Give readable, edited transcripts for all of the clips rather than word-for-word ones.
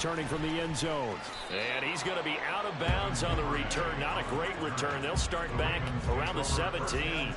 returning from the end zone. And he's going to be out of bounds on the return. Not a great return. They'll start back around the 17.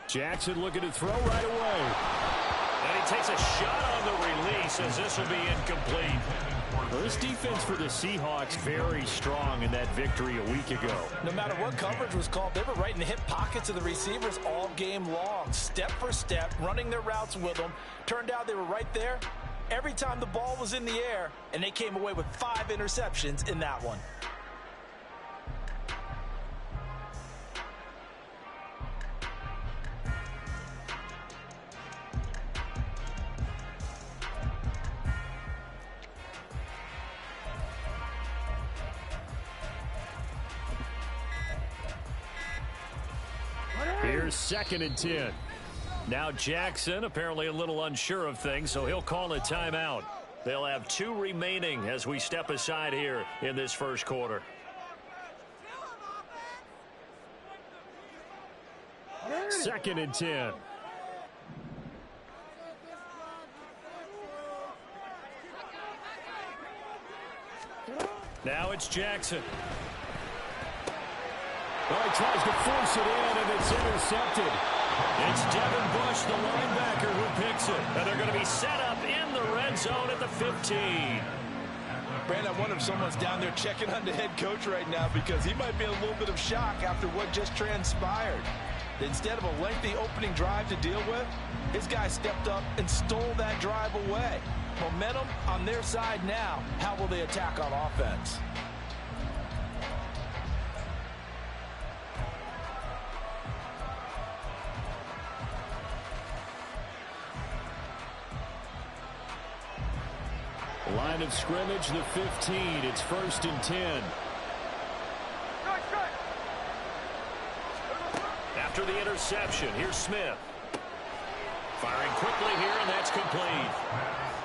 Jackson looking to throw right away. And he takes a shot on the release as this will be incomplete. Well, this defense for the Seahawks very strong in that victory a week ago. No matter what coverage was called, they were right in the hip pockets of the receivers all game long. Step for step, running their routes with them. Turned out they were right there every time the ball was in the air, and they came away with 5 interceptions in that one. Here's 2nd and 10. Now Jackson apparently a little unsure of things, so he'll call a timeout. They'll have 2 remaining as we step aside here in this first quarter. Second and 10. Now it's Jackson. Well, he tries to force it in, and it's intercepted. It's Devin Bush, the linebacker, who picks it. And they're going to be set up in the red zone at the 15. Brandon, I wonder if someone's down there checking on the head coach right now because he might be in a little bit of shock after what just transpired. Instead of a lengthy opening drive to deal with, his guy stepped up and stole that drive away. Momentum on their side now. How will they attack on offense? Line of scrimmage, the 15. It's 1st and 10. After the interception, here's Smith. Firing quickly here, and that's complete.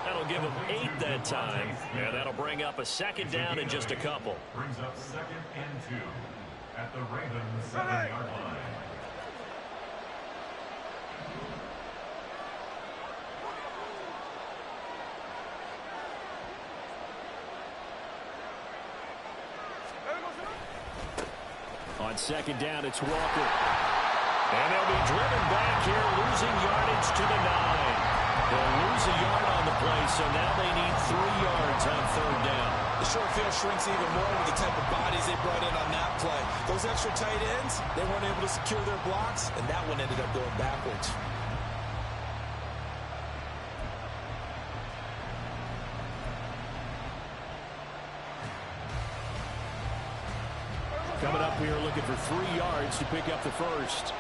That'll give him 8 that time, and that'll bring up a 2nd down in just a couple. Brings up 2nd and 2 at the Ravens 7-yard line. On 2nd down, it's Walker. And they'll be driven back here, losing yardage to the 9. They'll lose a yard on the play, so now they need 3 yards on 3rd down. The short field shrinks even more with the type of bodies they brought in on that play. Those extra tight ends, they weren't able to secure their blocks, and that one ended up going backwards. Coming up, we are looking for 3 yards to pick up the first.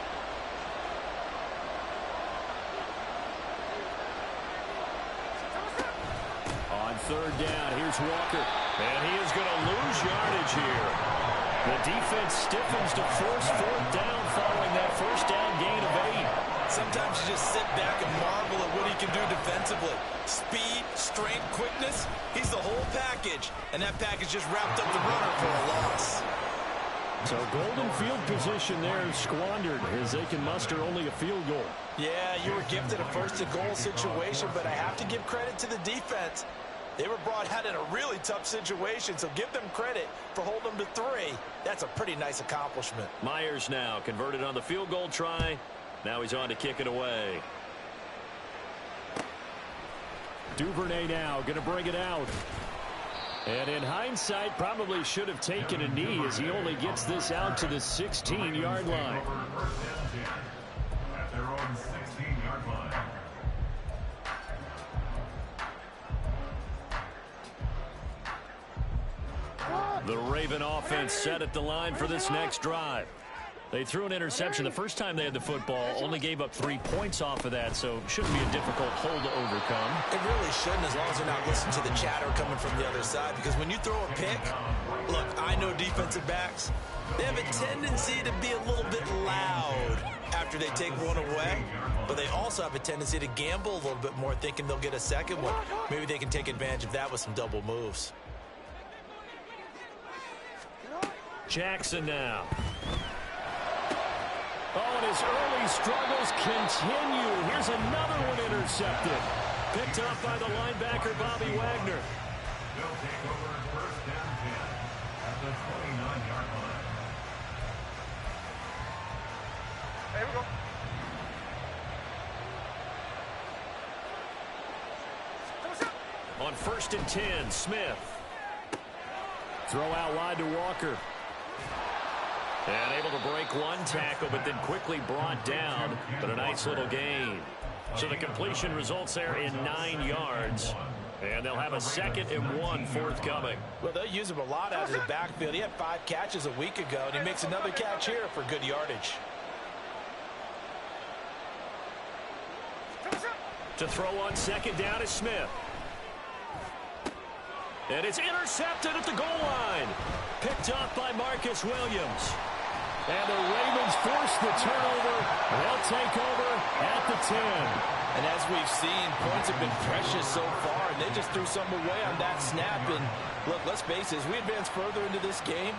On 3rd down, here's Walker. And he is going to lose yardage here. The defense stiffens to force 4th down following that 1st down gain of 8. Sometimes you just sit back and marvel at what he can do defensively. Speed, strength, quickness, he's the whole package. And that package just wrapped up the runner for a loss. So golden field position there squandered as they can muster only a field goal. Yeah, you were gifted a 1st and goal situation, but I have to give credit to the defense. They were brought out in a really tough situation, so give them credit for holding them to 3. That's a pretty nice accomplishment. Myers now converted on the field goal try. Now he's on to kick it away. Duvernay now going to bring it out. And in hindsight, probably should have taken a knee as he only gets this out to the 16-yard line. At their own 16-yard line. The Raven offense set at the line for this next drive. They threw an interception the first time they had the football, only gave up 3 points off of that, so shouldn't be a difficult hole to overcome. It really shouldn't, as long as they're not listening to the chatter coming from the other side, because when you throw a pick, look, I know defensive backs, they have a tendency to be a little bit loud after they take one away, but they also have a tendency to gamble a little bit more, thinking they'll get a second one. Maybe they can take advantage of that with some double moves. Jackson now. Oh, and his early struggles continue. Here's another one intercepted. Picked up by the linebacker, Bobby Wagner. They'll take over first down 10 at the 29-yard line. Here we go. On 1st and 10, Smith. Throw out wide to Walker. And able to break one tackle, but then quickly brought down. But a nice little gain. So the completion results there in 9 yards. And they'll have a 2nd and 1 forthcoming. Well, they'll use him a lot out of the backfield. He had 5 catches a week ago, and he makes another catch here for good yardage. To throw on 2nd down is Smith. And it's intercepted at the goal line. Picked up by Marcus Williams. And the Ravens force the turnover. They'll take over at the 10. And as we've seen, points have been precious so far, and they just threw some away on that snap. And look, let's face it, as we advance further into this game,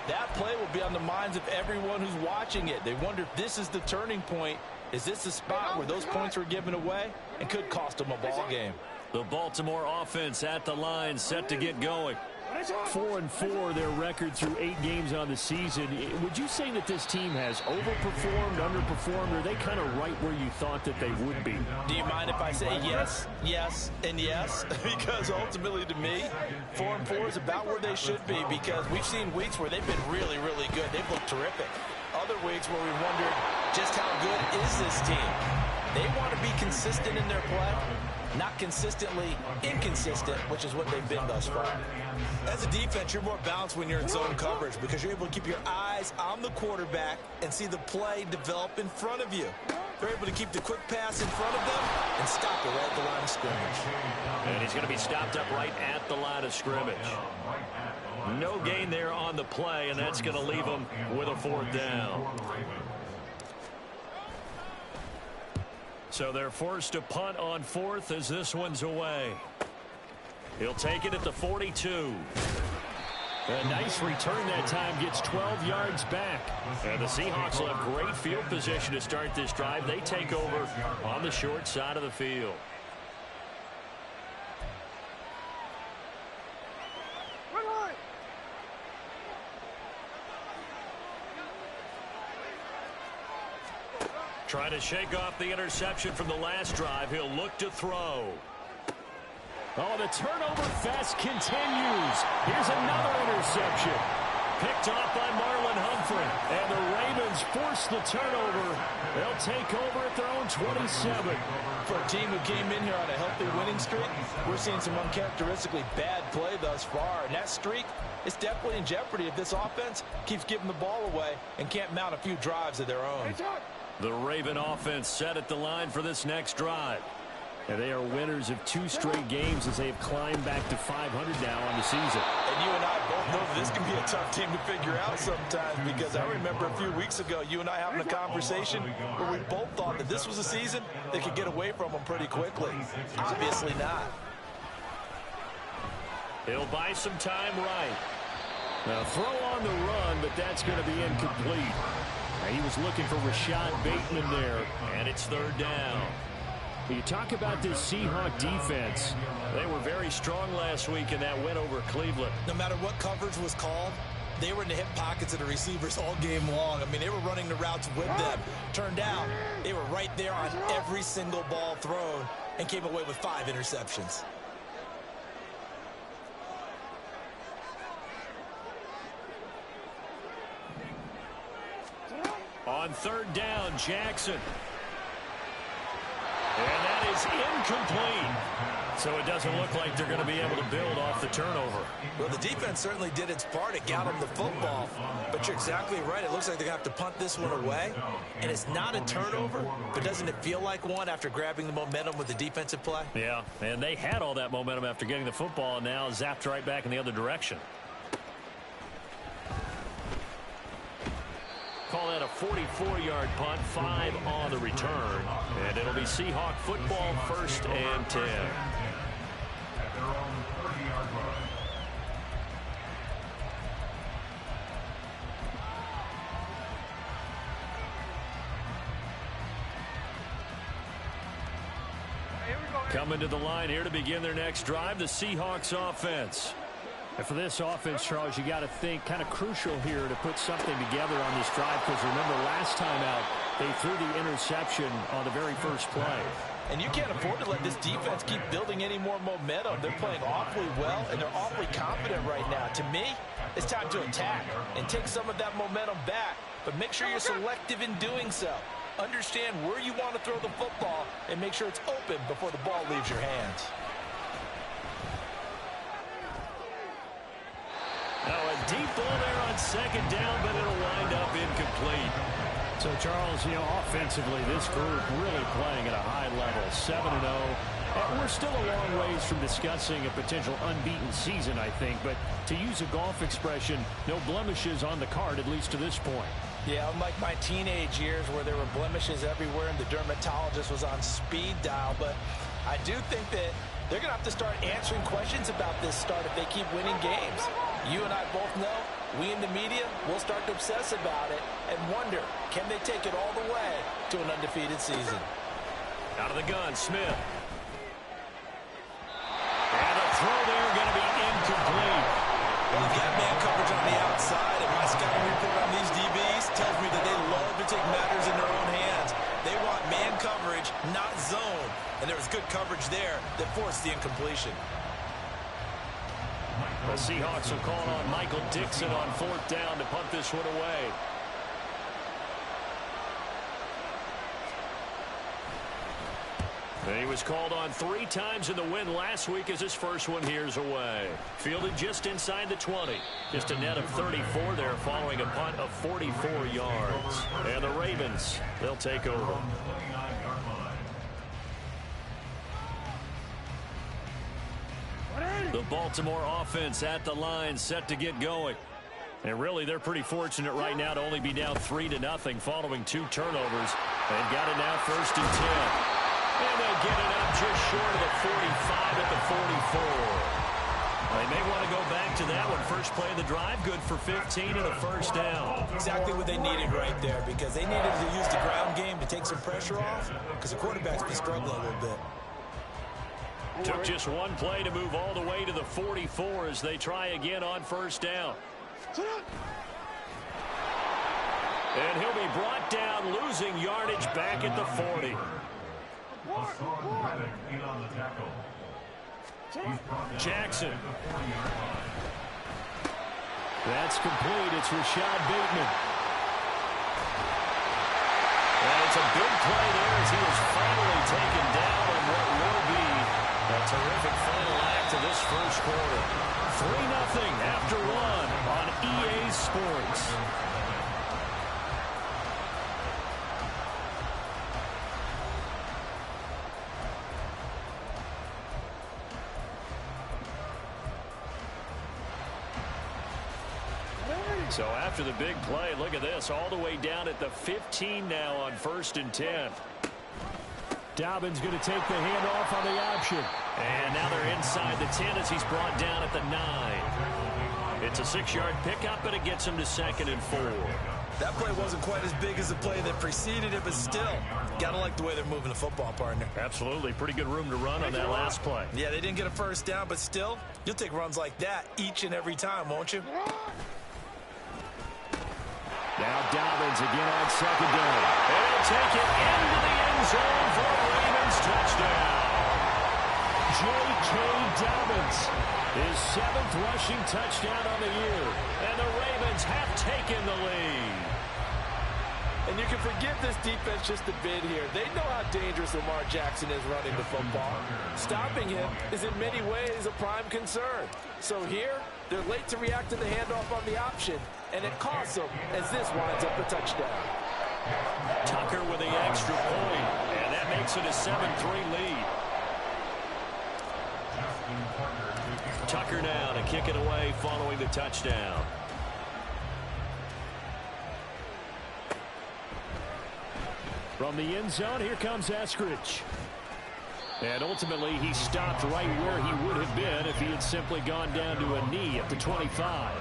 that play will be on the minds of everyone who's watching it. They wonder if this is the turning point. Is this the spot where those points were given away and could cost them a ball game? The Baltimore offense at the line, set to get going. 4-4 their record through 8 games on the season. Would you say that this team has overperformed, underperformed, or are they kind of right where you thought that they would be? Do you mind if I say yes, yes, and yes? Because ultimately to me, 4-4 is about where they should be, because we've seen weeks where they've been really, really good. They've looked terrific. Other weeks where we wondered just how good is this team. They want to be consistent in their play, not consistently inconsistent, which is what they've been thus far. As a defense, you're more balanced when you're in zone coverage because you're able to keep your eyes on the quarterback and see the play develop in front of you. They're able to keep the quick pass in front of them and stop it right at the line of scrimmage. And he's going to be stopped up right at the line of scrimmage. No gain there on the play, and that's going to leave him with a 4th down. So they're forced to punt on 4th as this one's away. He'll take it at the 42. A nice return that time, gets 12 yards back. And the Seahawks will have great field position to start this drive. They take over on the short side of the field. Trying to shake off the interception from the last drive. He'll look to throw. Oh, the turnover fest continues. Here's another interception. Picked off by Marlon Humphrey. And the Ravens force the turnover. They'll take over at their own 27. For a team who came in here on a healthy winning streak, we're seeing some uncharacteristically bad play thus far. And that streak is definitely in jeopardy if this offense keeps giving the ball away and can't mount a few drives of their own. The Raven offense set at the line for this next drive. And they are winners of 2 straight games as they have climbed back to 500 now on the season. And you and I both know this can be a tough team to figure out sometimes, because I remember a few weeks ago you and I having a conversation where we both thought that this was a season that could get away from them pretty quickly. Obviously not. He'll buy some time right. Now throw on the run, but that's going to be incomplete. He was looking for Rashad Bateman there, and it's 3rd down. You talk about this Seahawk defense. They were very strong last week in that win over Cleveland. No matter what coverage was called, they were in the hip pockets of the receivers all game long. I mean, they were running the routes with them. Turned out, they were right there on every single ball thrown and came away with 5 interceptions. On 3rd down, Jackson. And that is is incomplete. So it doesn't look like they're going to be able to build off the turnover. Well, the defense certainly did its part. It got them the football. But you're exactly right. It looks like they're going to have to punt this one away. And it's not a turnover, but doesn't it feel like one after grabbing the momentum with the defensive play? Yeah, and they had all that momentum after getting the football, and now zapped right back in the other direction. Call that a 44-yard punt, 5 on the return. And it'll be Seahawk football, 1st and 10. At their own 30-yard line. Coming to the line here to begin their next drive, the Seahawks offense. And for this offense, Charles, you got to think kind of crucial here to put something together on this drive, because remember last time out they threw the interception on the very first play. And you can't afford to let this defense keep building any more momentum. They're playing awfully well, and they're awfully confident right now. To me, it's time to attack and take some of that momentum back, but make sure you're selective in doing so. Understand where you want to throw the football and make sure it's open before the ball leaves your hands. Now a deep ball there on 2nd down, but it'll wind up incomplete. So, Charles, offensively, this group really playing at a high level, 7-0. And we're still a long ways from discussing a potential unbeaten season, I think. But to use a golf expression, no blemishes on the card, at least to this point. Yeah, unlike my teenage years where there were blemishes everywhere and the dermatologist was on speed dial. But I do think that they're going to have to start answering questions about this start if they keep winning games. You and I both know, we in the media will start to obsess about it and wonder, can they take it all the way to an undefeated season? Out of the gun, Smith. And a throw there going to be incomplete. Well, you've got man coverage on the outside, and my scouting report on these DBs tells me that they love to take matters in their own hands. They want man coverage, not zone. And there was good coverage there that forced the incompletion. The Seahawks will call on Michael Dixon on 4th down to punt this one away. And he was called on 3 times in the win last week as his first one here's away. Fielded just inside the 20. Just a net of 34 there following a punt of 44 yards. And the Ravens, they'll take over. The Baltimore offense at the line, set to get going. And really, they're pretty fortunate right now to only be down 3-0 following 2 turnovers. They've got it now 1st and 10. And they get it up just short of the 45 at the 44. They may want to go back to that one. First play of the drive, good for 15 and a 1st down. Exactly what they needed right there, because they needed to use the ground game to take some pressure off, because the quarterback's been struggling a little bit. Took just one play to move all the way to the 44 as they try again on 1st down. And he'll be brought down, losing yardage back at the 40. Jackson. That's complete. It's Rashad Bateman. And it's a big play there as he was finally taken down on what will be a terrific final act of this first quarter. 3-0 after 1 on EA Sports. So after the big play, look at this, all the way down at the 15 now on 1st and 10. Dobbins going to take the handoff on the option. And now they're inside the 10 as he's brought down at the 9. It's a 6-yard pickup, and it gets him to 2nd and 4. That play wasn't quite as big as the play that preceded it, but still, gotta like the way they're moving the football, partner. Absolutely. Pretty good room to run on that last play. Yeah, they didn't get a 1st down, but still, you'll take runs like that each and every time, won't you? Now Dobbins again on 2nd down. And he'll take it into the end zone for a Ravens touchdown. J.K. Dobbins, his 7th rushing touchdown on the year. And the Ravens have taken the lead. And you can forgive this defense just a bit here. They know how dangerous Lamar Jackson is running the football. Stopping him is in many ways a prime concern. So here, they're late to react to the handoff on the option, and it costs them as this winds up a touchdown. Tucker with the extra point, and that makes it a 7-3 lead. Tucker now to kick it away following the touchdown. From the end zone, here comes Eskridge. And ultimately, he stopped right where he would have been if he had simply gone down to a knee at the 25.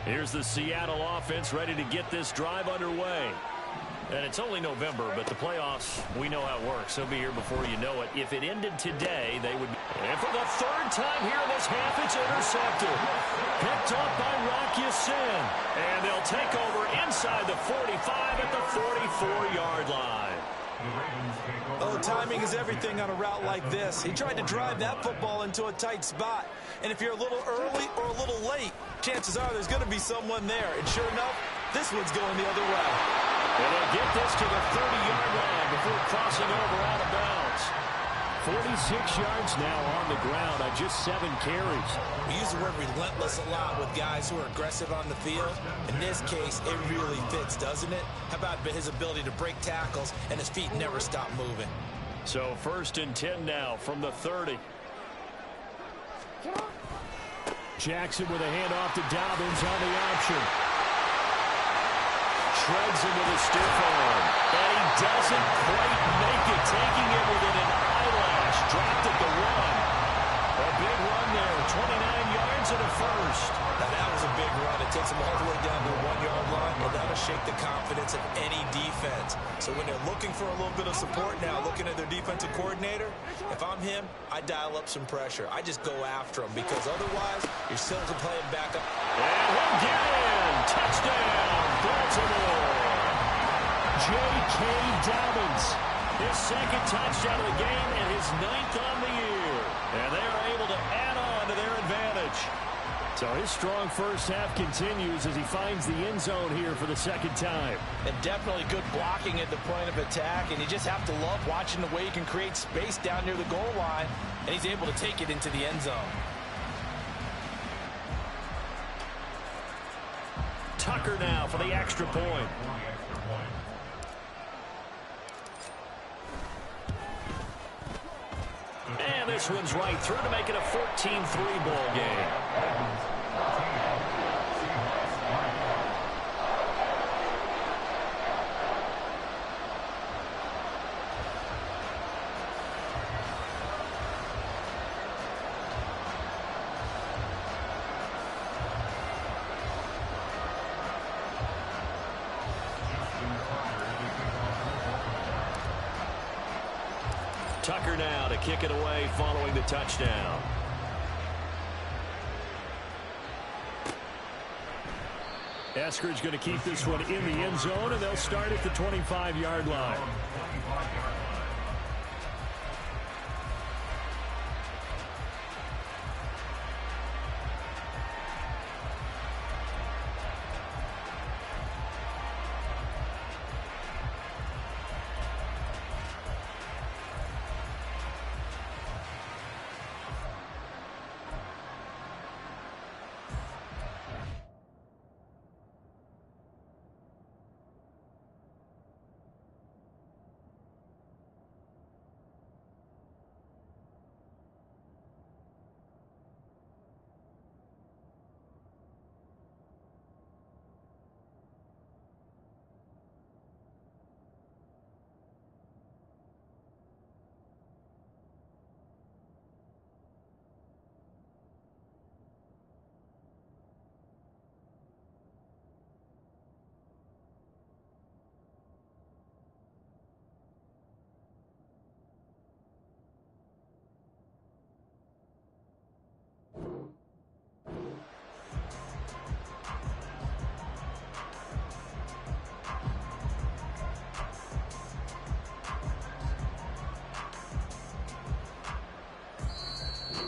Here's the Seattle offense ready to get this drive underway. And it's only November, but the playoffs, we know how it works. They'll be here before you know it. If it ended today, they would be. And for the third time here in this half, it's intercepted. Picked off by Rock Ya-Sin. And they'll take over inside the 45 at the 44-yard line. Oh, timing is everything on a route like this. He tried to drive that football into a tight spot. And if you're a little early or a little late, chances are there's going to be someone there. And sure enough, this one's going the other way. And they'll get this to the 30-yard line before crossing over out of bounds. 46 yards now on the ground on just 7 carries. We use the word relentless a lot with guys who are aggressive on the field. In this case, it really fits, doesn't it? How about his ability to break tackles and his feet never stop moving? So 1st and 10 now from the 30. Jackson with a handoff to Dobbins on the option. Shreds him with a stiff arm. And he doesn't quite make it, taking it within an eyelash. Dropped at the run. A big run there, 29 yards and a first. Now that was a big run. It takes him all the way down to the 1-yard line, and that'll shake the confidence of any defense. So when they're looking for a little bit of support now, looking at their defensive coordinator, if I'm him, I dial up some pressure. I just go after him because otherwise you're still playing back up. And he'll get in. Touchdown, Baltimore. J.K. Dobbins. His 2nd touchdown of the game and his 9th on the year. And they are able to add on to their advantage. So his strong first half continues as he finds the end zone here for the 2nd time. And definitely good blocking at the point of attack. And you just have to love watching the way he can create space down near the goal line. And he's able to take it into the end zone. Tucker now for the extra point. And this one's right through to make it a 14-3 ball game. Tucker now to kick it away following the touchdown. Eskridge going to keep this one in the end zone, and they'll start at the 25-yard line.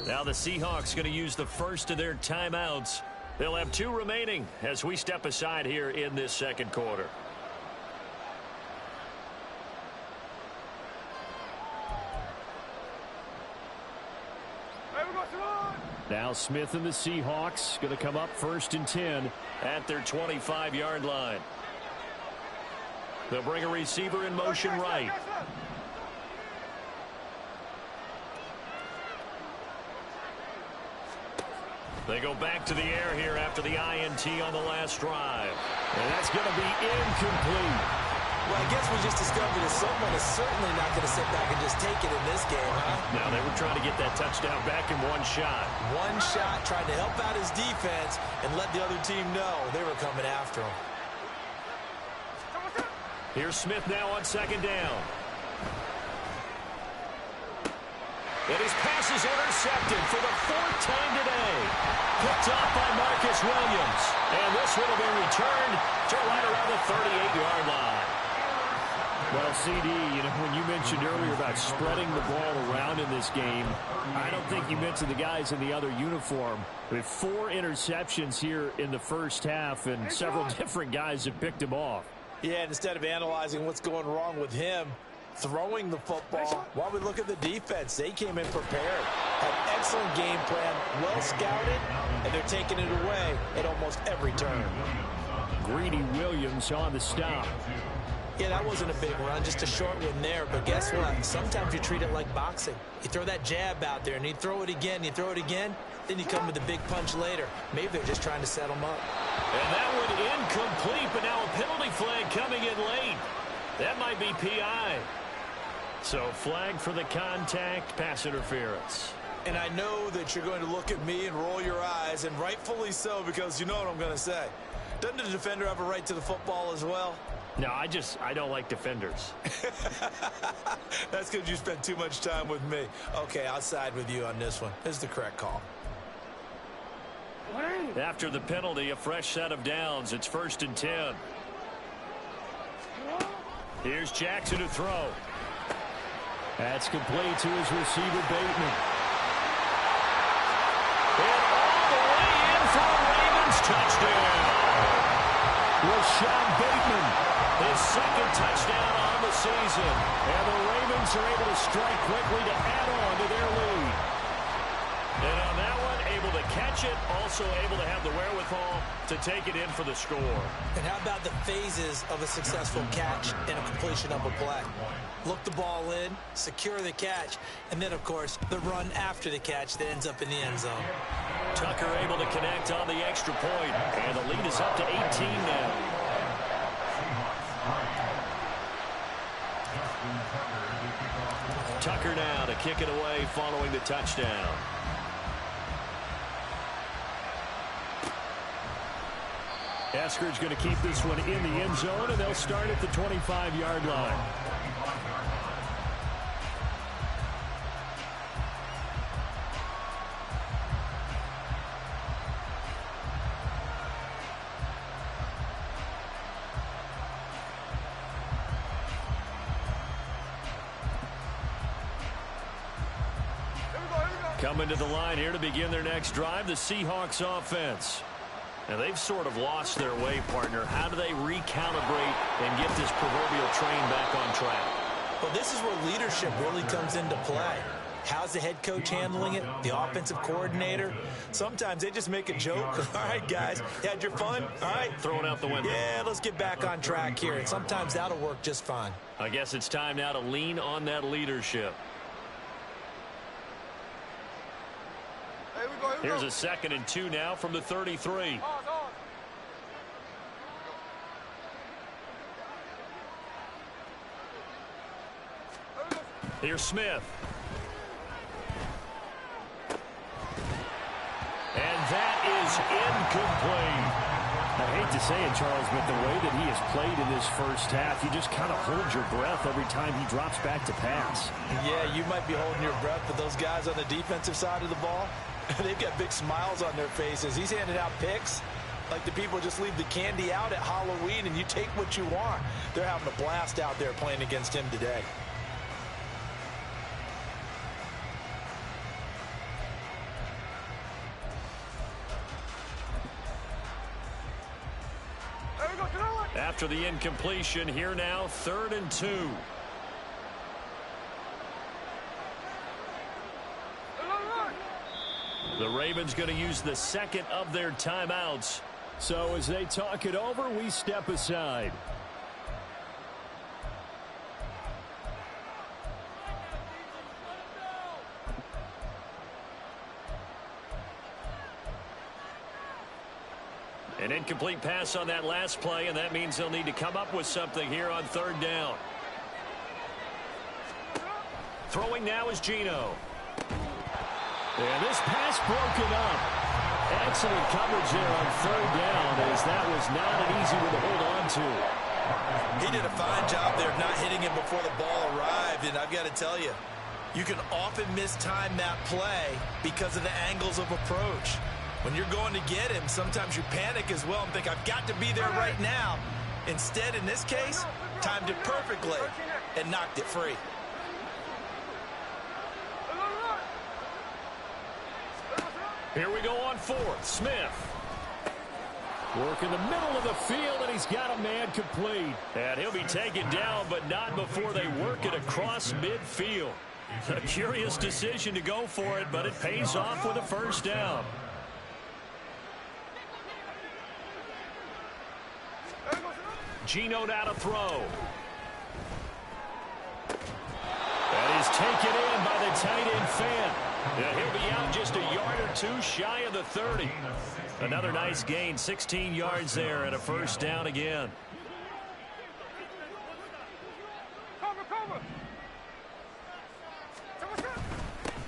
Now the Seahawks going to use the first of their timeouts. They'll have 2 remaining as we step aside here in this second quarter. Now Smith and the Seahawks going to come up 1st and 10 at their 25-yard line. They'll bring a receiver in motion right. They go back to the air here after the INT on the last drive. And that's going to be incomplete. Well, I guess we just discovered that someone is certainly not going to sit back and just take it in this game, huh? Now they were trying to get that touchdown back in one shot. One shot, trying to help out his defense and let the other team know they were coming after him. Here's Smith now on 2nd down. And his pass is intercepted for the 4th time today. Picked off by Marcus Williams. And this one will be returned to right around the 38-yard line. Well, CD, when you mentioned earlier about spreading the ball around in this game, I don't think you mentioned the guys in the other uniform. With 4 interceptions here in the first half, and several different guys have picked him off. Yeah, and instead of analyzing what's going wrong with him, throwing the football, while we look at the defense, they came in prepared. Had excellent game plan, well scouted, and they're taking it away at almost every turn. Greedy Williams on the stop. Yeah, that wasn't a big run, just a short one there. But guess what? Sometimes you treat it like boxing. You throw that jab out there, and you throw it again, then you come with a big punch later. Maybe they're just trying to set them up. And that one incomplete, but now a penalty flag coming in late. That might be PI. So flag for the contact, pass interference. And I know that you're going to look at me and roll your eyes, and rightfully so, because you know what I'm going to say. Doesn't the defender have a right to the football as well? No, I don't like defenders. That's because you spent too much time with me. Okay, I'll side with you on this one. This is the correct call. After the penalty, a fresh set of downs. It's 1st and 10. Here's Jackson to throw. That's complete to his receiver, Bateman. And all the way in for a Ravens touchdown. Rashad Bateman. His 2nd touchdown on the season. And the Ravens are able to strike quickly to add on to their lead. And on that one, able to catch it, also able to have the wherewithal to take it in for the score. And how about the phases of a successful catch and a completion of a play? Look the ball in, secure the catch, and then, of course, the run after the catch that ends up in the end zone. Tucker able to connect on the extra point, and the lead is up to 18 now. Tucker now to kick it away following the touchdown. Eskridge going to keep this one in the end zone, and they'll start at the 25-yard line. Coming to the line here to begin their next drive, the Seahawks offense. And they've sort of lost their way, partner. How do they recalibrate and get this proverbial train back on track? Well, this is where leadership really comes into play. How's the head coach handling it? The offensive coordinator? Sometimes they just make a joke. All right, guys, you had your fun? All right. Throw it out the window. Yeah, let's get back on track here. And sometimes that'll work just fine. I guess it's time now to lean on that leadership. Here's a 2nd and 2 now from the 33. Here's Smith. And that is incomplete. I hate to say it, Charles, but the way that he has played in this first half, you just kind of hold your breath every time he drops back to pass. Yeah, you might be holding your breath, but those guys on the defensive side of the ball, they've got big smiles on their faces. He's handing out picks like the people just leave the candy out at Halloween and you take what you want. They're having a blast out there playing against him today. After the incompletion, here now, 3rd and 2. The Ravens going to use the second of their timeouts. So as they talk it over, we step aside. An incomplete pass on that last play, and that means they'll need to come up with something here on 3rd down. Throwing now is Geno. And this pass broken up. Excellent coverage there on 3rd down, as that was not an easy one to hold on to. He did a fine job there of not hitting him before the ball arrived, and I've got to tell you, you can often mistime that play because of the angles of approach. When you're going to get him, sometimes you panic as well and think, I've got to be there right now. Instead, in this case, timed it perfectly and knocked it free. Here we go on 4th. Smith. Work in the middle of the field, and he's got a man complete. And he'll be taken down, but not before they work it across midfield. A curious decision to go for it, but it pays off with a 1st down. Geno now to throw. That is taken in by the tight end Fant. And he'll be out just a yard or 2 shy of the 30. Another nice gain, 16 yards there, and a 1st down again.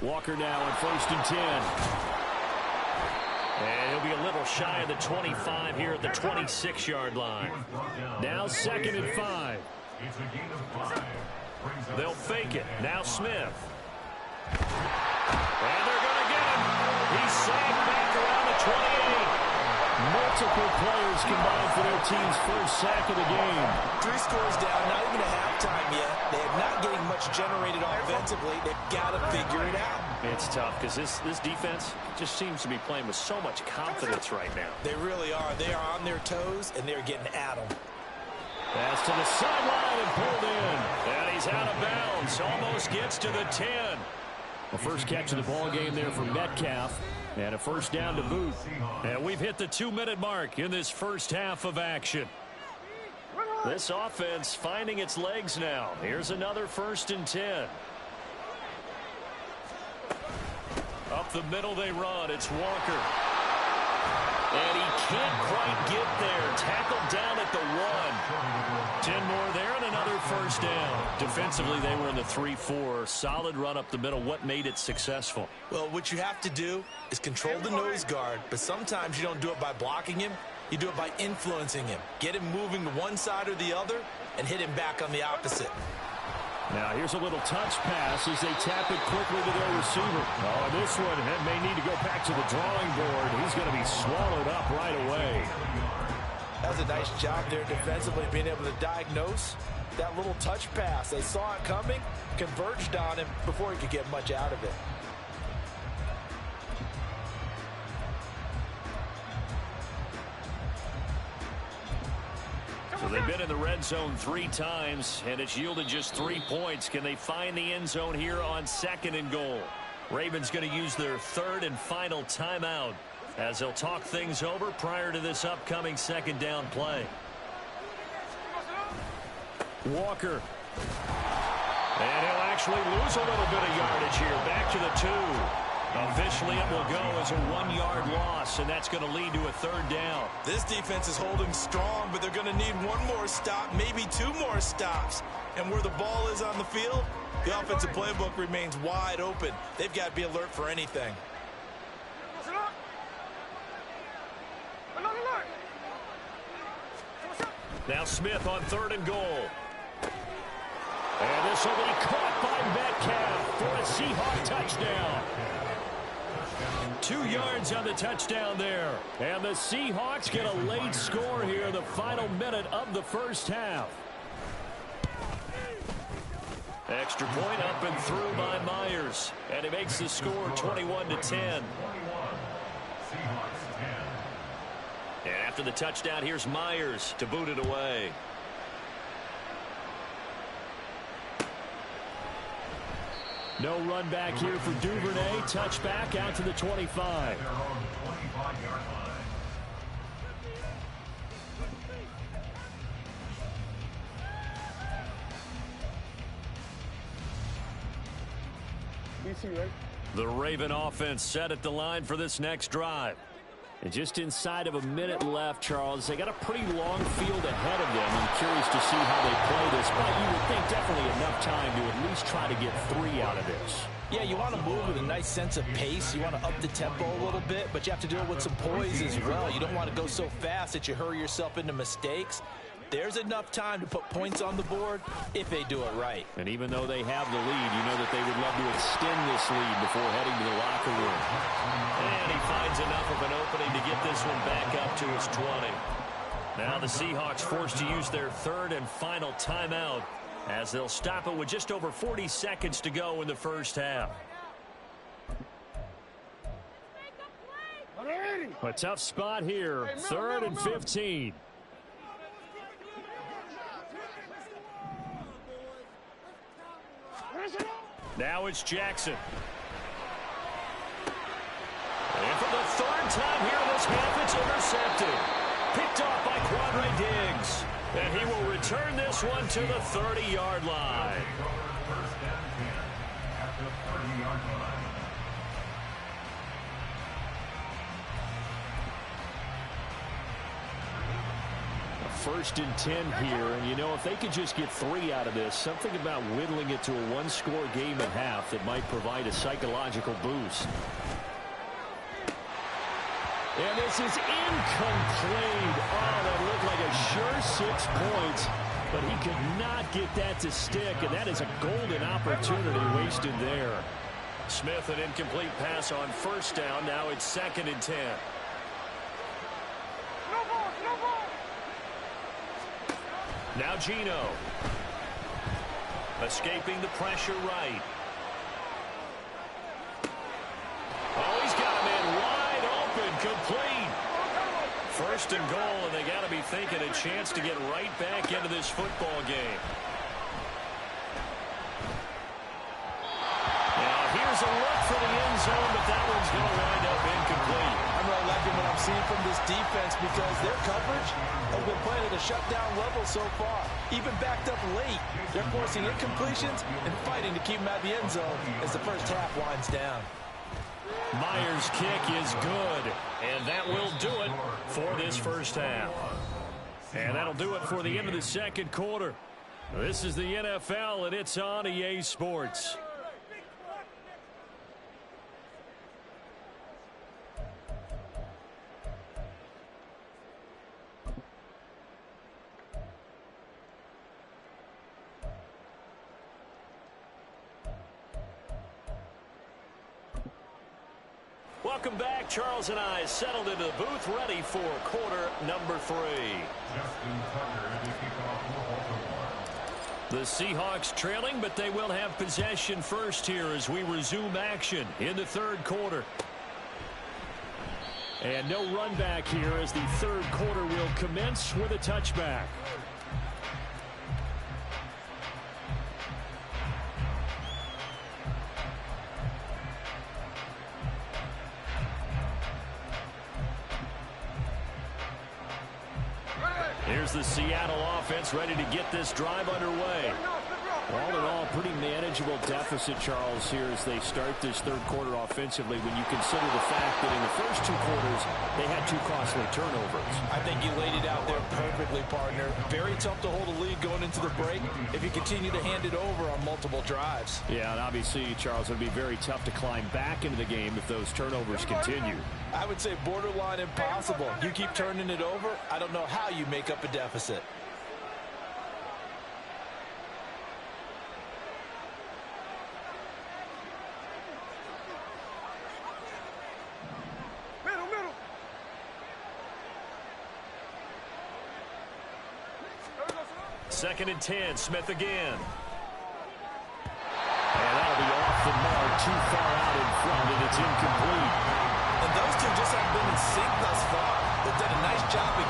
Walker now on 1st and 10. And he'll be a little shy of the 25 here at the 26-yard line. Now 2nd and 5. They'll fake it. Now Smith. And they're going to get him. He's sacked back around the 28. Multiple players combined for their team's 1st sack of the game. 3 scores down, not even a halftime yet. They are not getting much generated offensively. They've got to figure it out. It's tough because this defense just seems to be playing with so much confidence right now. They really are. They are on their toes, and they're getting at them. Pass to the sideline and pulled in. And he's out of bounds. Almost gets to the 10. The first catch of the ball game there for Metcalf. And a 1st down to boot. And we've hit the 2-minute mark in this 1st half of action. This offense finding its legs now. Here's another 1st and 10. Up the middle they run. It's Walker. And he can't quite get there. Tackled down at the 1. 10 more there and another 1st down. Defensively, they were in the 3-4. Solid run up the middle. What made it successful? Well, what you have to do is control the nose guard, but sometimes you don't do it by blocking him. You do it by influencing him. Get him moving to one side or the other and hit him back on the opposite. Now here's a little touch pass as they tap it quickly to their receiver. Oh, this one may need to go back to the drawing board. He's going to be swallowed up right away. That was a nice job there defensively, being able to diagnose that little touch pass. They saw it coming, converged on him before he could get much out of it. So they've been in the red zone 3 times, and it's yielded just 3 points. Can they find the end zone here on 2nd and goal? Ravens going to use their 3rd and final timeout as they'll talk things over prior to this upcoming 2nd down play. Walker. And he'll actually lose a little bit of yardage here. Back to the 2. Officially, it will go as a 1-yard loss, and that's going to lead to a 3rd down. This defense is holding strong, but they're going to need 1 more stop, maybe 2 more stops. And where the ball is on the field, the offensive playbook remains wide open. They've got to be alert for anything. Now Smith on 3rd and goal. And this will be caught by Metcalf for a Seahawk touchdown. 2 yards on the touchdown there. And the Seahawks get a late score here in the final minute of the 1st half. Extra point up and through by Myers. And he makes the score 21-10. And After the touchdown, here's Myers to boot it away. No run back here for Duvernay. Touchback out to the 25. Their own 25-yard line. The Raven offense set at the line for this next drive. And just inside of a minute left, Charles. They got a pretty long field ahead of them. I'm curious to see how they play this, but you would think definitely enough time to at least try to get 3 out of this. Yeah, you want to move with a nice sense of pace. You want to up the tempo a little bit, but you have to do it with some poise as well. You don't want to go so fast that you hurry yourself into mistakes. There's enough time to put points on the board if they do it right. And even though they have the lead, you know that they would love to extend this lead before heading to the locker room. And he finds enough of an opening to get this one back up to his 20. Now the Seahawks forced to use their third and final timeout as they'll stop it with just over 40 seconds to go in the first half. A tough spot here. 3rd and 15. Now it's Jackson. And for the 3rd time here in this half, it's intercepted. Picked off by Quandre Diggs. And he will return this one to the 30-yard line. First and 10 at the 30-yard line. First and 10 here, and you know, if they could just get 3 out of this, something about whittling it to a 1-score game at half that might provide a psychological boost. And this is incomplete. Oh, that looked like a sure 6 points, but he could not get that to stick, and that is a golden opportunity wasted there. Smith, an incomplete pass on first down. Now it's 2nd and 10. Now Gino. Escaping the pressure right. Oh, he's got a man wide open, complete. 1st and goal, and they got to be thinking a chance to get right back into this football game. Now here's a look for the end zone, but that one's going to wind up incomplete. I'm really liking what I'm seeing from this defense because their coverage has been playing at a shutdown level so far. Even backed up late, they're forcing incompletions and fighting to keep them out of the end zone as the first half winds down. Myers' kick is good, and that will do it for this first half. And that'll do it for the end of the 2nd quarter. This is the NFL, and it's on EA Sports. Welcome back. Charles and I settled into the booth, ready for quarter number 3. Justin Tucker, the kickoff for Baltimore. The Seahawks trailing, but they will have possession first here as we resume action in the 3rd quarter. And no run back here as the 3rd quarter will commence with a touchback. Here's the Seattle offense ready to get this drive underway. All in all, pretty manageable deficit, Charles, here as they start this 3rd quarter offensively when you consider the fact that in the first 2 quarters, they had 2 costly turnovers. I think you laid it out there perfectly, partner. Very tough to hold a lead going into the break if you continue to hand it over on multiple drives. Yeah, and obviously, Charles, it would be very tough to climb back into the game if those turnovers continue. I would say borderline impossible. You keep turning it over, I don't know how you make up a deficit. Middle. 2nd and 10. Smith again. And that'll be off the mark, too far out in front, and it's incomplete. And those two just haven't been in sync thus far. They've done a nice job of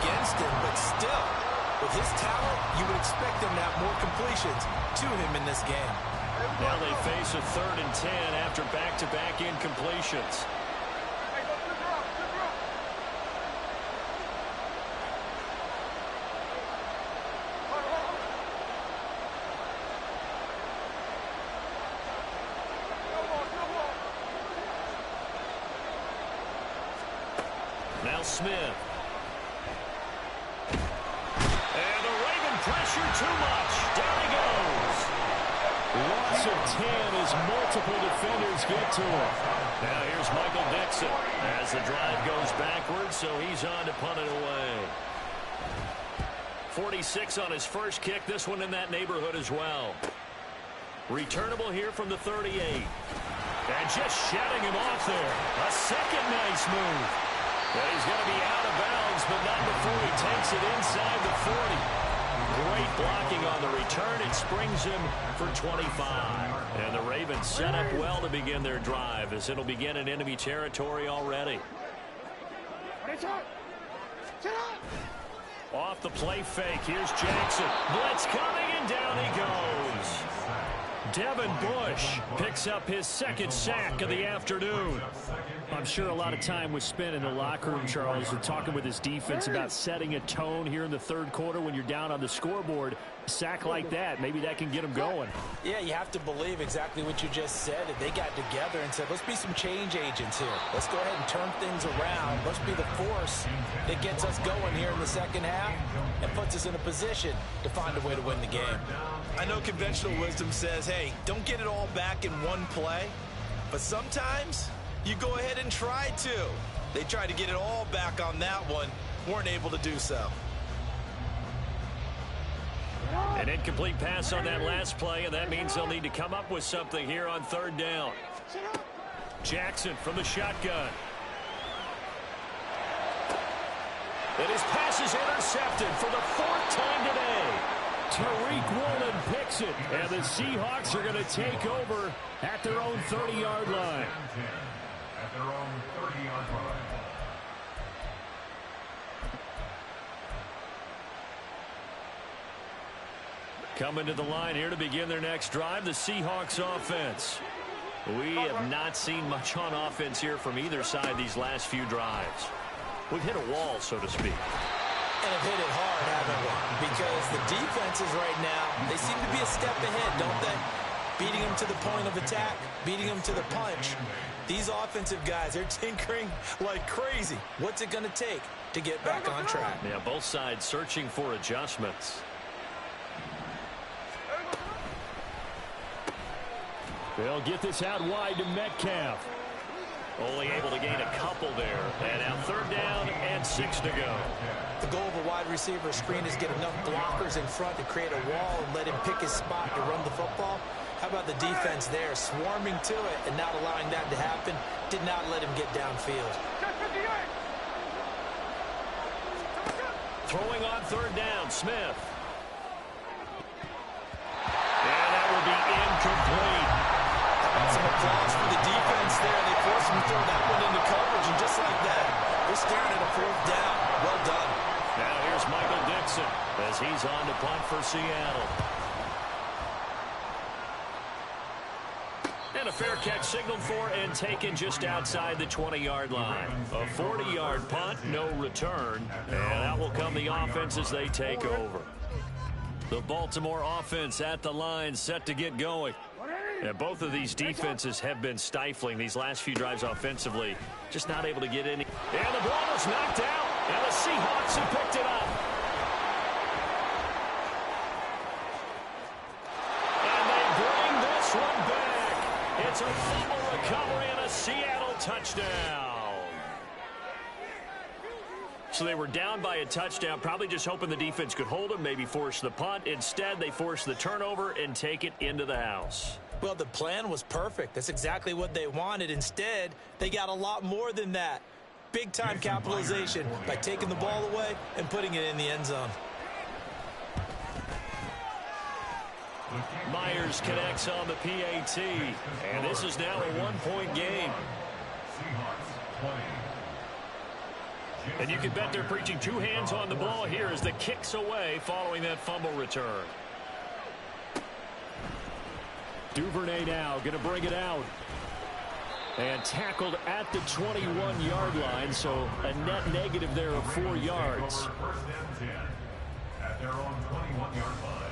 With his talent, you would expect him to have more completions to him in this game. Now they face a 3rd and 10 after back-to-back incompletions. Now Smith. And the Raven pressure too much. Down he goes. Loss of 10 as multiple defenders get to him. Now here's Michael Dixon as the drive goes backwards, so he's on to punt it away. 46 on his first kick. This one in that neighborhood as well. Returnable here from the 38. And just shedding him off there. A second nice move. But he's going to be out of bounds, but not before he takes it inside the 40. Great blocking on the return. It springs him for 25. And the Ravens set up well to begin their drive as it'll begin in enemy territory already. Off the play fake. Here's Jackson. Blitz coming, and down he goes. Devin Bush picks up his 2nd sack of the afternoon. I'm sure a lot of time was spent in the locker room, Charles, and talking with his defense about setting a tone here in the 3rd quarter when you're down on the scoreboard. A sack like that, maybe that can get them going. Yeah, you have to believe exactly what you just said. They got together and said, let's be some change agents here. Let's go ahead and turn things around. Let's be the force that gets us going here in the 2nd half and puts us in a position to find a way to win the game. I know conventional wisdom says, hey, don't get it all back in one play. But sometimes you go ahead and try to. They tried to get it all back on that one. Weren't able to do so. An incomplete pass on that last play, and that means they'll need to come up with something here on 3rd down. Jackson from the shotgun. And his pass is intercepted for the 4th time today. Tariq Woolen picks it, and the Seahawks are going to take over at their own 30-yard line. At their own 30-yard line. Coming to the line here to begin their next drive, the Seahawks offense. We have not seen much on offense here from either side these last few drives. We've hit a wall, so to speak. And have hit it hard, haven't we? Because the defenses right now, they seem to be a step ahead, don't they? Beating them to the point of attack, beating them to the punch. These offensive guys, they're tinkering like crazy. What's it going to take to get back on track? Yeah, both sides searching for adjustments. They'll get this out wide to Metcalf. Only able to gain a couple there. And now 3rd down and 6 to go. The goal of a wide receiver screen is get enough blockers in front to create a wall and let him pick his spot to run the football. How about the defense there, swarming to it and not allowing that to happen? Did not let him get downfield. Throwing on 3rd down, Smith. And that will be incomplete. Some applause for the defense there. They forced him to throw that one into coverage, and just like that, they're staring at a 4th down. Well done. Now here's Michael Dixon as he's on to punt for Seattle. And a fair catch signaled for and taken just outside the 20-yard line. A 40-yard punt, no return. And out will come the offense as they take over. The Baltimore offense at the line, set to get going. And both of these defenses have been stifling these last few drives offensively. Just not able to get any. And the ball is knocked out. And the Seahawks have picked it up. And they bring this one back. It's a fumble recovery and a Seattle touchdown. So they were down by a touchdown, probably just hoping the defense could hold them, maybe force the punt. Instead, they force the turnover and take it into the house. Well, the plan was perfect. That's exactly what they wanted. Instead, they got a lot more than that. Big-time capitalization by taking the ball away and putting it in the end zone. Myers connects on the PAT, and this is now a one-point game. Seahawks 20. And you can bet they're preaching two hands on the ball here as the kick's away following that fumble return. Duvernay now going to bring it out. And tackled at the 21-yard line, so a net negative there of 4 yards. First and 10 at their own 21-yard line.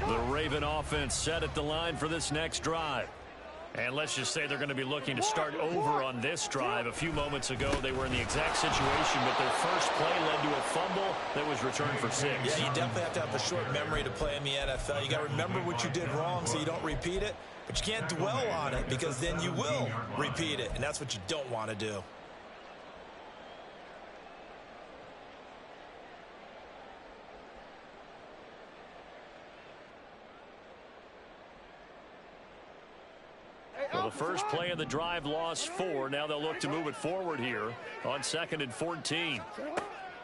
The Raven offense set at the line for this next drive. And let's just say they're going to be looking to start over on this drive. A few moments ago, they were in the exact situation, but their first play led to a fumble that was returned for 6. Yeah, you definitely have to have a short memory to play in the NFL. You got to remember what you did wrong so you don't repeat it, but you can't dwell on it because then you will repeat it, and that's what you don't want to do. Well, the first play of the drive lost 4. Now they'll look to move it forward here on 2nd and 14.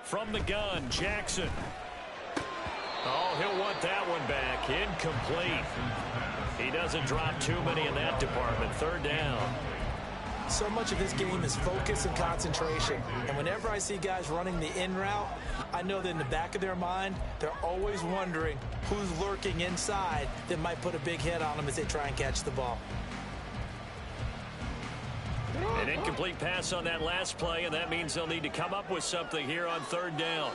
From the gun, Jackson. Oh, he'll want that one back. Incomplete. He doesn't drop too many in that department. 3rd down. So much of this game is focus and concentration. And whenever I see guys running the in route, I know that in the back of their mind, they're always wondering who's lurking inside that might put a big hit on them as they try and catch the ball. An incomplete pass on that last play, and that means they'll need to come up with something here on 3rd down.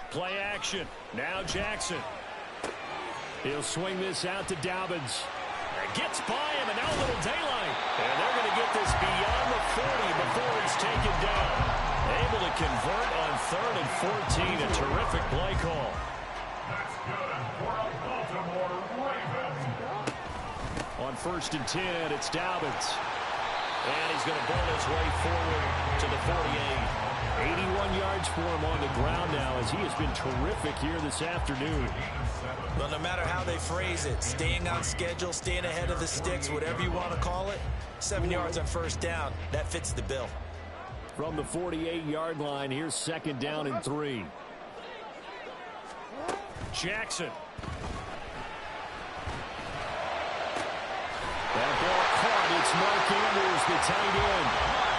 Play action. Now Jackson. He'll swing this out to Dobbins. Gets by him, and now a little daylight. And they're going to get this beyond the 40 before it's taken down. Able to convert on 3rd and 14. A terrific play call. That's good for a Baltimore Ravens. On 1st and 10, it's Dobbins. And he's going to ball his way forward to the 48. 81 yards for him on the ground now as he has been terrific here this afternoon. Well, no matter how they phrase it, staying on schedule, staying ahead of the sticks, whatever you want to call it, 7 yards on 1st down, that fits the bill. From the 48-yard line, here's 2nd down and 3. Jackson. That ball caught. It's Mark Andrews, the tight end.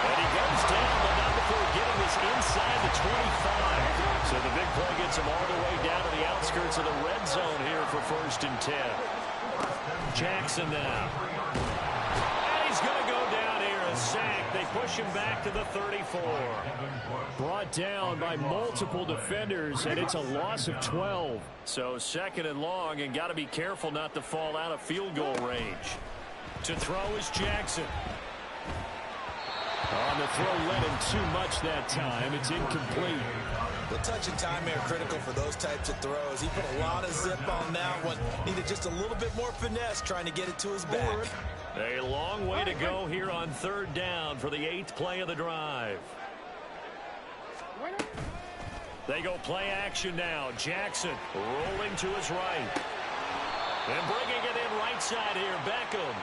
And he goes down, but not before getting this inside the 25. So the big play gets him all the way down to the outskirts of the red zone here for 1st and 10. Jackson now. And he's going to go down here, a sack. They push him back to the 34. Brought down by multiple defenders, and it's a loss of 12. So 2nd and long, and got to be careful not to fall out of field goal range. To throw is Jackson. On the throw, led him too much that time. It's incomplete. The touch and time are critical for those types of throws. He put a lot of zip on that one. Needed just a little bit more finesse trying to get it to his back. A long way to go here on 3rd down for the 8th play of the drive. They go play action now. Jackson rolling to his right. And bringing it in right side here, Beckham.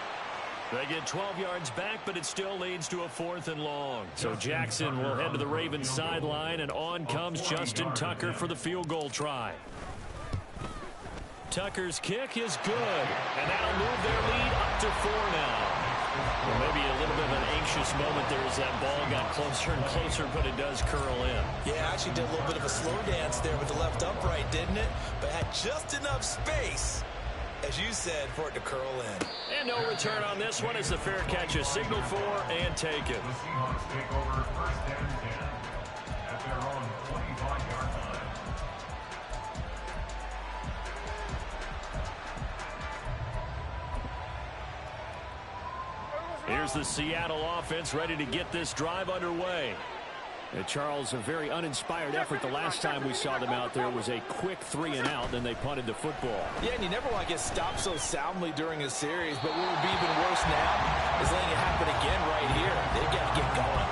They get 12 yards back, but it still leads to a 4th and long. So Jackson will head to the Ravens sideline, and on comes Justin Tucker for the field goal try. Tucker's kick is good, and that'll move their lead up to 4 now. Well, maybe a little bit of an anxious moment there as that ball got closer and closer, but it does curl in. Yeah, actually did a little bit of a slow dance there with the left upright, didn't it? But had just enough space, as you said, for it to curl in. And no return on this one as the fair catch is signaled for and taken. The Seahawks take over 1st and 10 at their own 25-yard line. Here's the Seattle offense ready to get this drive underway. And Charles, a very uninspired effort the last time we saw them out there was a quick 3 and out, then they punted the football. Yeah, and you never want to get stopped so soundly during a series, but what would be even worse now is letting it happen again right here. They've got to get going.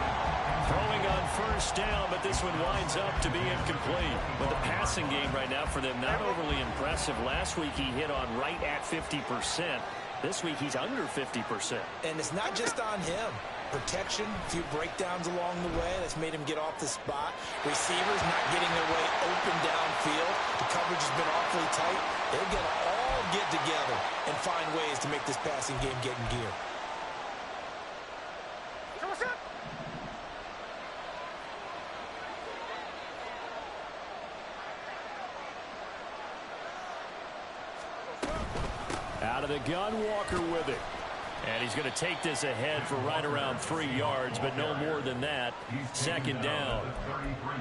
Throwing on 1st down, but this one winds up to be incomplete. But the passing game right now for them, not overly impressive. Last week he hit on right at 50%. This week he's under 50%. And it's not just on him. Protection, a few breakdowns along the way. That's made him get off the spot. Receivers not getting their way open downfield. The coverage has been awfully tight. They've got to all get together and find ways to make this passing game get in gear. Out of the gun, Walker with it. And he's going to take this ahead for right around 3 yards, but no more than that. Second down.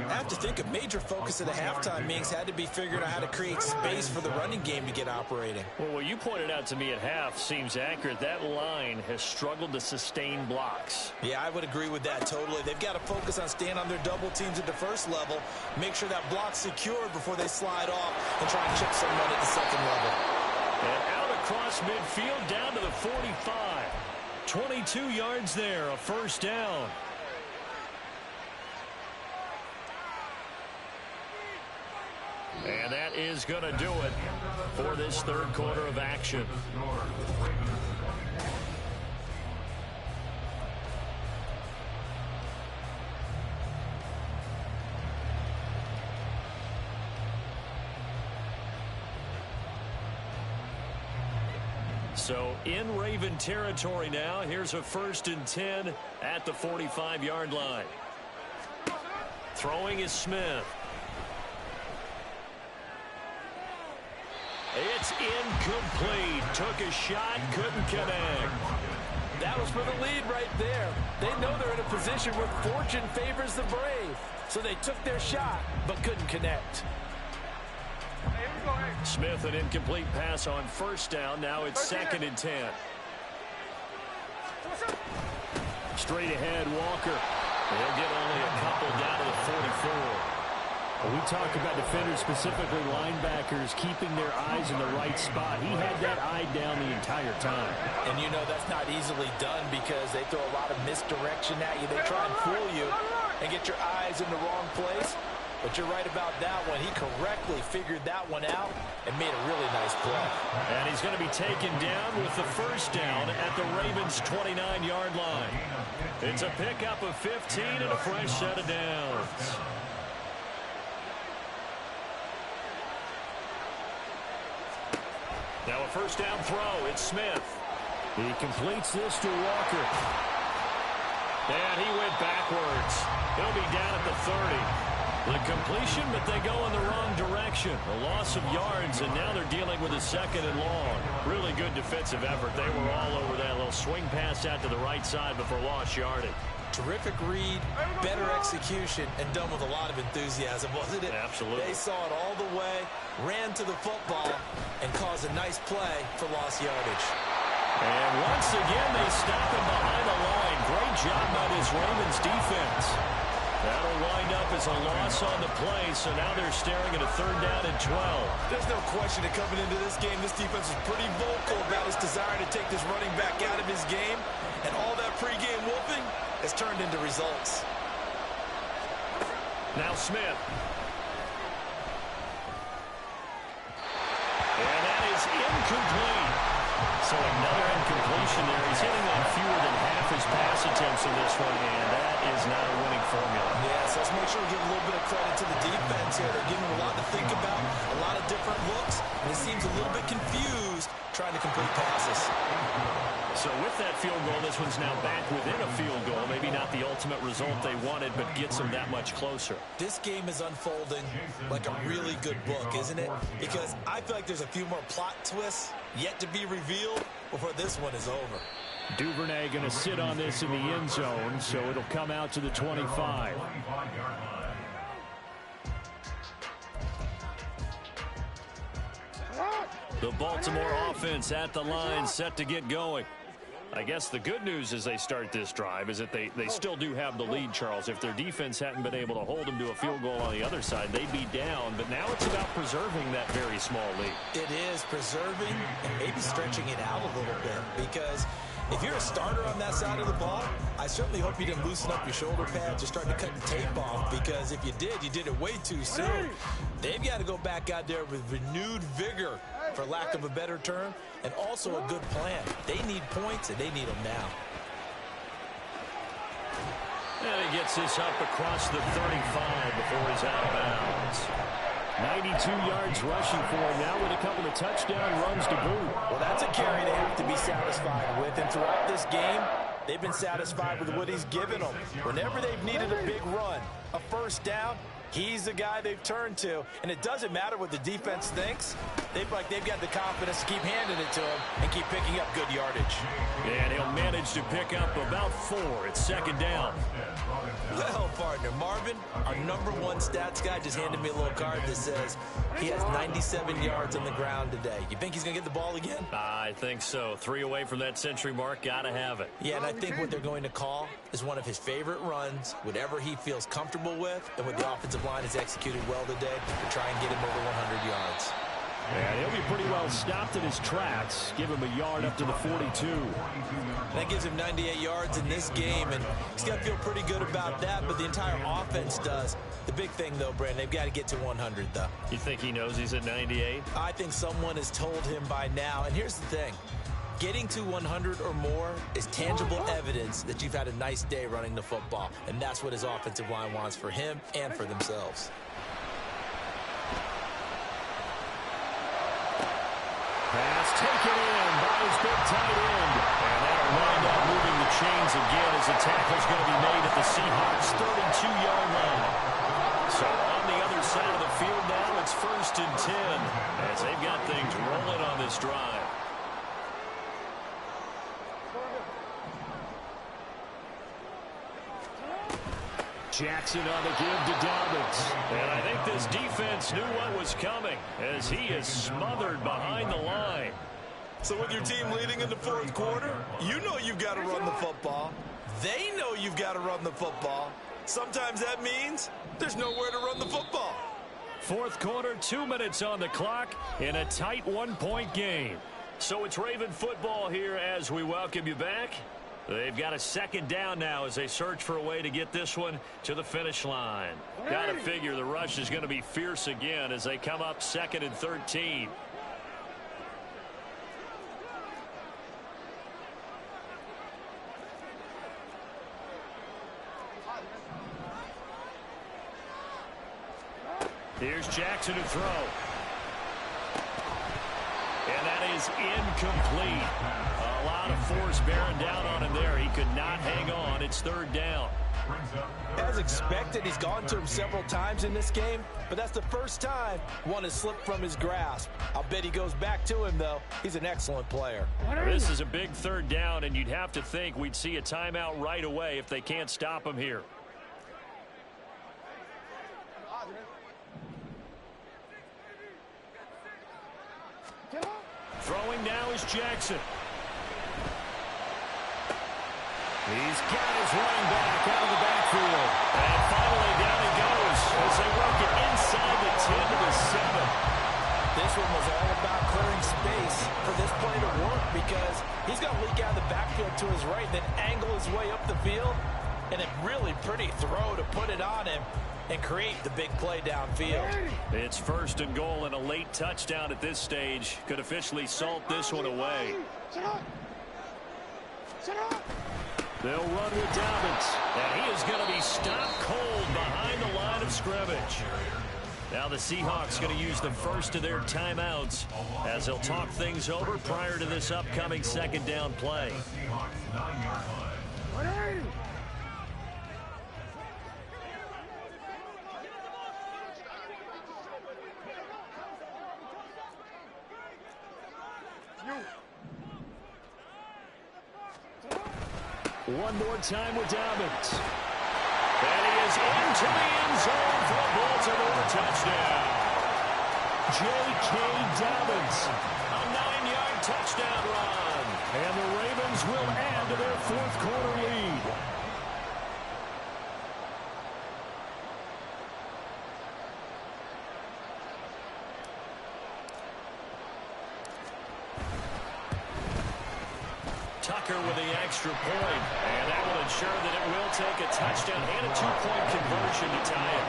I have to think a major focus of the halftime meetings had to be figuring out how to create space for the running game to get operating. Well, what you pointed out to me at half seems accurate. That line has struggled to sustain blocks. Yeah, I would agree with that totally. They've got to focus on staying on their double teams at the first level, make sure that block's secured before they slide off and try and chip someone at the second level. And out across midfield down to the 45. 22 yards there, a first down. And that is going to do it for this third quarter of action. So in Raven territory now. Here's a 1st and 10 at the 45-yard line. Throwing is Smith. It's incomplete. Took a shot, couldn't connect. That was for the lead right there. They know they're in a position where fortune favors the brave. So they took their shot, but couldn't connect. Smith, an incomplete pass on first down. Now it's 2nd and 10. Straight ahead, Walker. He'll get only a couple down to the 44. Well, we talk about defenders, specifically linebackers, keeping their eyes in the right spot. He had that eye down the entire time. And you know that's not easily done because they throw a lot of misdirection at you. They try and fool you and get your eyes in the wrong place. But you're right about that one. He correctly figured that one out and made a really nice play. And he's going to be taken down with the first down at the Ravens' 29-yard line. It's a pickup of 15 and a fresh set of downs. Now a first down throw. It's Smith. He completes this to Walker. And he went backwards. He'll be down at the 30. The completion, but they go in the wrong direction. A loss of yards, and now they're dealing with a 2nd and long. Really good defensive effort. They were all over that little swing pass out to the right side before lost yardage. Terrific read, better execution, and done with a lot of enthusiasm, wasn't it? Absolutely. They saw it all the way, ran to the football, and caused a nice play for lost yardage. And once again, they stop him behind the line. Great job by this Ravens defense. That'll wind up as a loss on the play, so now they're staring at a 3rd down and 12. There's no question that coming into this game, this defense is pretty vocal about his desire to take this running back out of his game, and all that pregame whooping has turned into results. Now Smith. And that is incomplete. So another incompletion there. He's hitting on fewer than half his pass attempts in this one, and that is not a winning formula. Yeah, so let's make sure we give a little bit of credit to the defense here. They're giving him a lot to think about, a lot of different looks, and he seems a little bit confused trying to complete passes. So with that field goal, this one's now back within a field goal. Maybe not the ultimate result they wanted, but gets them that much closer. This game is unfolding like a really good book, isn't it? Because I feel like there's a few more plot twists yet to be revealed before this one is over. Duvernay going to sit on this in the end zone, so it'll come out to the 25. The Baltimore offense at the line, set to get going. I guess the good news as they start this drive is that they still do have the lead, Charles. If their defense hadn't been able to hold them to a field goal on the other side, they'd be down. But now it's about preserving that very small lead. It is preserving and maybe stretching it out a little bit, because if you're a starter on that side of the ball, I certainly hope you didn't loosen up your shoulder pads or start to cut the tape off, because if you did it way too soon. They've got to go back out there with renewed vigor, for lack of a better term, and also a good plan. They need points, and they need them now. And he gets this up across the 35 before he's out of bounds. 92 yards rushing for him now with a couple of touchdown runs to boot. Well, that's a carry they have to be satisfied with. And throughout this game, they've been satisfied with what he's given them. Whenever they've needed a big run, a first down, he's the guy they've turned to. And it doesn't matter what the defense thinks. They've got the confidence to keep handing it to him and keep picking up good yardage. And he'll manage to pick up about 4. It's second down. Well, partner, Marvin, our #1 stats guy, just handed me a little card that says he has 97 yards on the ground today. You think he's going to get the ball again? I think so. 3 away from that century mark. Got to have it. Yeah, and I think what they're going to call is one of his favorite runs, whatever he feels comfortable with, and what the offensive line has executed well today to try and get him over 100 yards. And he'll be pretty well stopped in his tracks. Give him a yard up to the 42. That gives him 98 yards in this game, and he's got to feel pretty good about that, but the entire offense does. The big thing, though, Brandon, they've got to get to 100, though. You think he knows he's at 98? I think someone has told him by now, and here's the thing. Getting to 100 or more is tangible evidence that you've had a nice day running the football, and that's what his offensive line wants for him and for themselves. Pass taken in by his big tight end. And that'll wind up moving the chains again as the tackle's going to be made at the Seahawks' 32-yard line. So on the other side of the field now, it's 1st and 10 as they've got things rolling on this drive. Jackson on the give to Dobbins. And I think this defense knew what was coming as he is smothered behind the line. So with your team leading in the 4th quarter, you know you've got to run the football. They know you've got to run the football. Sometimes that means there's nowhere to run the football. 4th quarter, 2 minutes on the clock in a tight 1-point game. So it's Raven football here as we welcome you back. They've got a second down now as they search for a way to get this one to the finish line. Got to figure the rush is going to be fierce again as they come up 2nd and 13. Here's Jackson to throw. And that is incomplete. A lot of force bearing down on him there. He could not hang on. It's 3rd down. As expected, he's gone to him several times in this game, but that's the first time one has slipped from his grasp. I'll bet he goes back to him, though. He's an excellent player. This is a big 3rd down, and you'd have to think we'd see a timeout right away if they can't stop him here. Throwing now is Jackson. He's got his running back out of the backfield. And finally down he goes as they work it inside the 10 to the 7. This one was all about clearing space for this play to work because he's going to leak out of the backfield to his right, then angle his way up the field. And a really pretty throw to put it on him and create the big play downfield. It's 1st and goal, and a late touchdown at this stage could officially salt this one away. They'll run with Dobbins. And he is going to be stopped cold behind the line of scrimmage. Now the Seahawks going to use the first of their timeouts as they'll talk things over prior to this upcoming 2nd down play. One more time with Dobbins. And he is into the end zone for a Baltimore touchdown. J.K. Dobbins. A 9-yard touchdown run. And the Ravens will add to their 4th quarter lead. Tucker with the extra point, and that will ensure that it will take a touchdown and a 2-point conversion to tie it.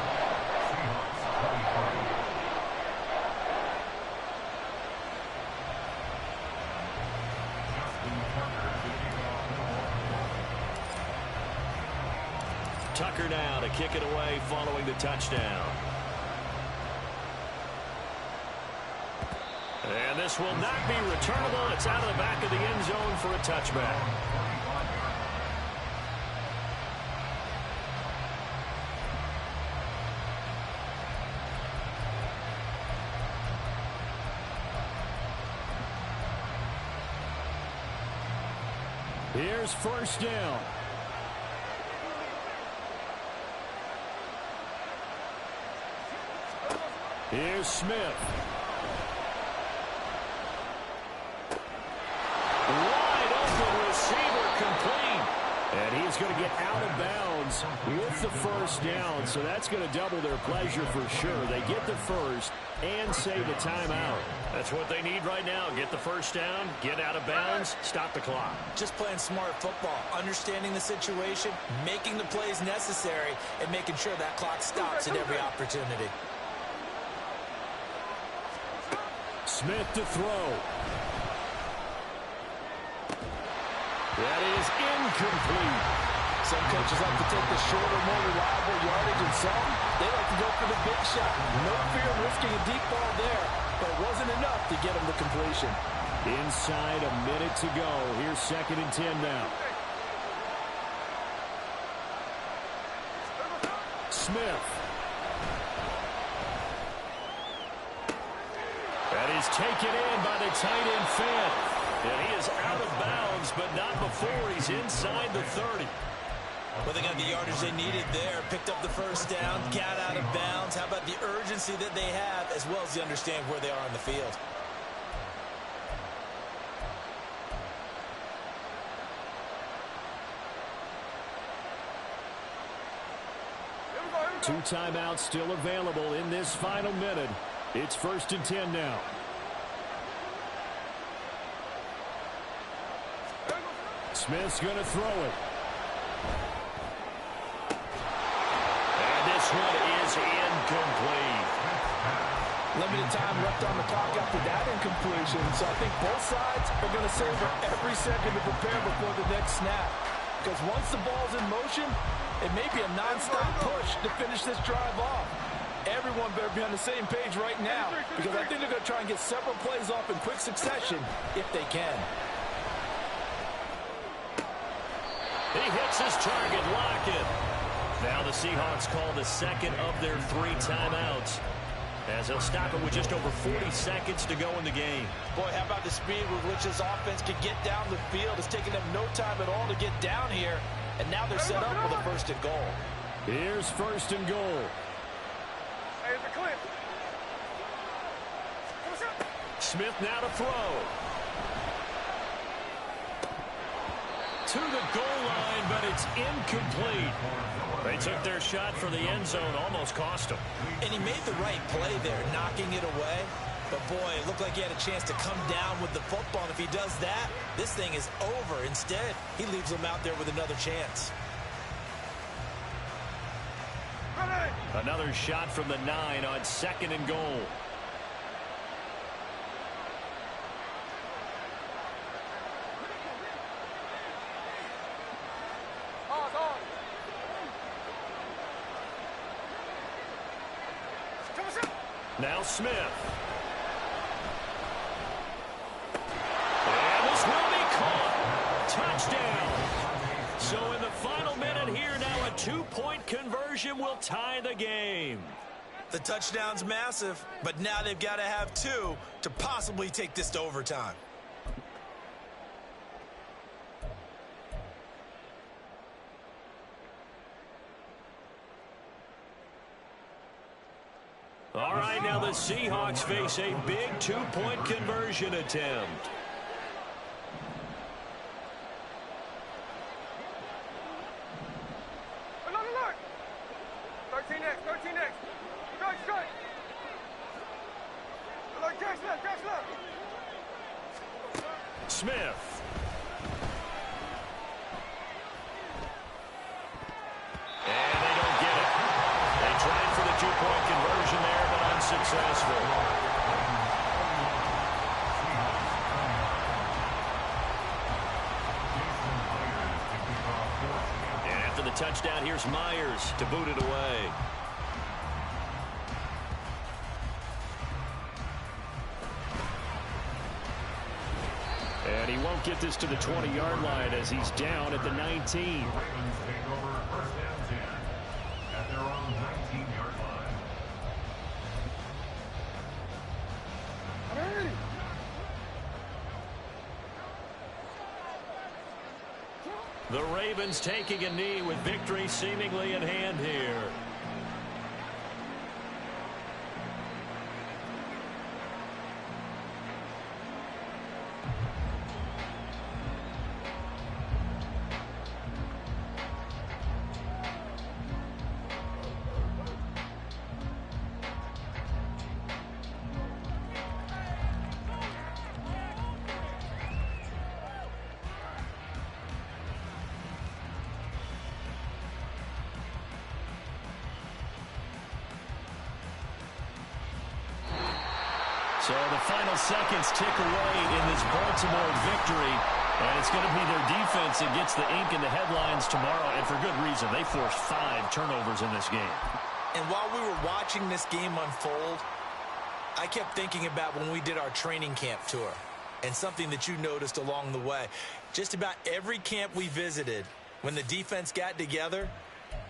Tucker now to kick it away following the touchdown. And this will not be returnable. It's out of the back of the end zone for a touchback. Here's first down. Here's Smith. Wide open receiver, complete. And he's going to get out of bounds with the first down. So that's going to double their pleasure for sure. They get the first and save a timeout. That's what they need right now. Get the first down, get out of bounds, stop the clock. Just playing smart football, understanding the situation, making the plays necessary, and making sure that clock stops at every opportunity. Smith to throw. That is incomplete. Some coaches like to take the shorter, more reliable yardage, and some, they like to go for the big shot. No fear of risking a deep ball there, but it wasn't enough to get him the completion. Inside a minute to go. Here's 2nd and 10 now. Smith. That is taken in by the tight end Finn. And he is out of bounds, but not before he's inside the 30. Well, they got the yardage they needed there, picked up the first down, got out of bounds. How about the urgency that they have, as well as the understand where they are on the field? Two timeouts still available in this final minute. It's 1st and 10 now. Smith's going to throw it. And this one is incomplete. Limited time left on the clock after that incompletion, so I think both sides are going to savor every second to prepare before the next snap. Because once the ball's in motion, it may be a non-stop push to finish this drive off. Everyone better be on the same page right now, because I think they're going to try and get several plays off in quick succession if they can. He hits his target, Lockett. Now the Seahawks call the second of their 3 timeouts, as they'll stop it with just over 40 seconds to go in the game. Boy, how about the speed with which this offense can get down the field? It's taking them no time at all to get down here, and now they're set up with a 1st and goal. Here's 1st and goal. Smith now to throw. To the goal line, but it's incomplete. They took their shot for the end zone, almost cost him. And he made the right play there, knocking it away. But, boy, it looked like he had a chance to come down with the football. And if he does that, this thing is over. Instead, he leaves him out there with another chance. Another shot from the 9 on 2nd and goal. Now Smith. And this will be caught. Touchdown. So in the final minute here, now a 2-point conversion will tie the game. The touchdown's massive, but now they've got to have 2 to possibly take this to overtime. All right, now the Seahawks face a big 2-point conversion attempt. Look. 13 next. Strike. Look, catch left. Smith. And they don't get it. They tried for the 2-point conversion there, but unsuccessful. And after the touchdown, here's Myers to boot it away. he won't get this to the 20-yard line as he's down at the 19. Ravens take over first and 10 at their own 19-yard line. The Ravens taking a knee with victory seemingly in hand here. So the final seconds tick away in this Baltimore victory, and it's going to be their defense that gets the ink in the headlines tomorrow, and for good reason. They forced 5 turnovers in this game. And while we were watching this game unfold, I kept thinking about when we did our training camp tour and something that you noticed along the way. Just about every camp we visited, when the defense got together,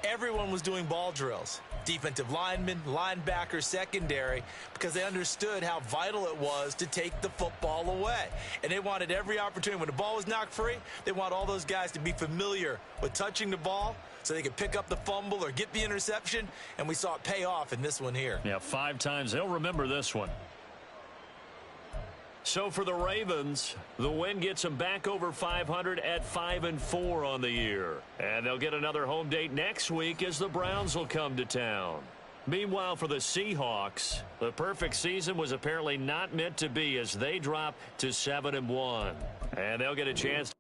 everyone was doing ball drills. Defensive linemen, linebackers, secondary, because they understood how vital it was to take the football away. And they wanted every opportunity. When the ball was knocked free, they want all those guys to be familiar with touching the ball so they could pick up the fumble or get the interception, and we saw it pay off in this one here. Yeah, 5 times. They'll remember this one. So for the Ravens, the win gets them back over 500 at 5-4 on the year. And they'll get another home date next week as the Browns will come to town. Meanwhile, for the Seahawks, the perfect season was apparently not meant to be as they drop to 7-1. And they'll get a chance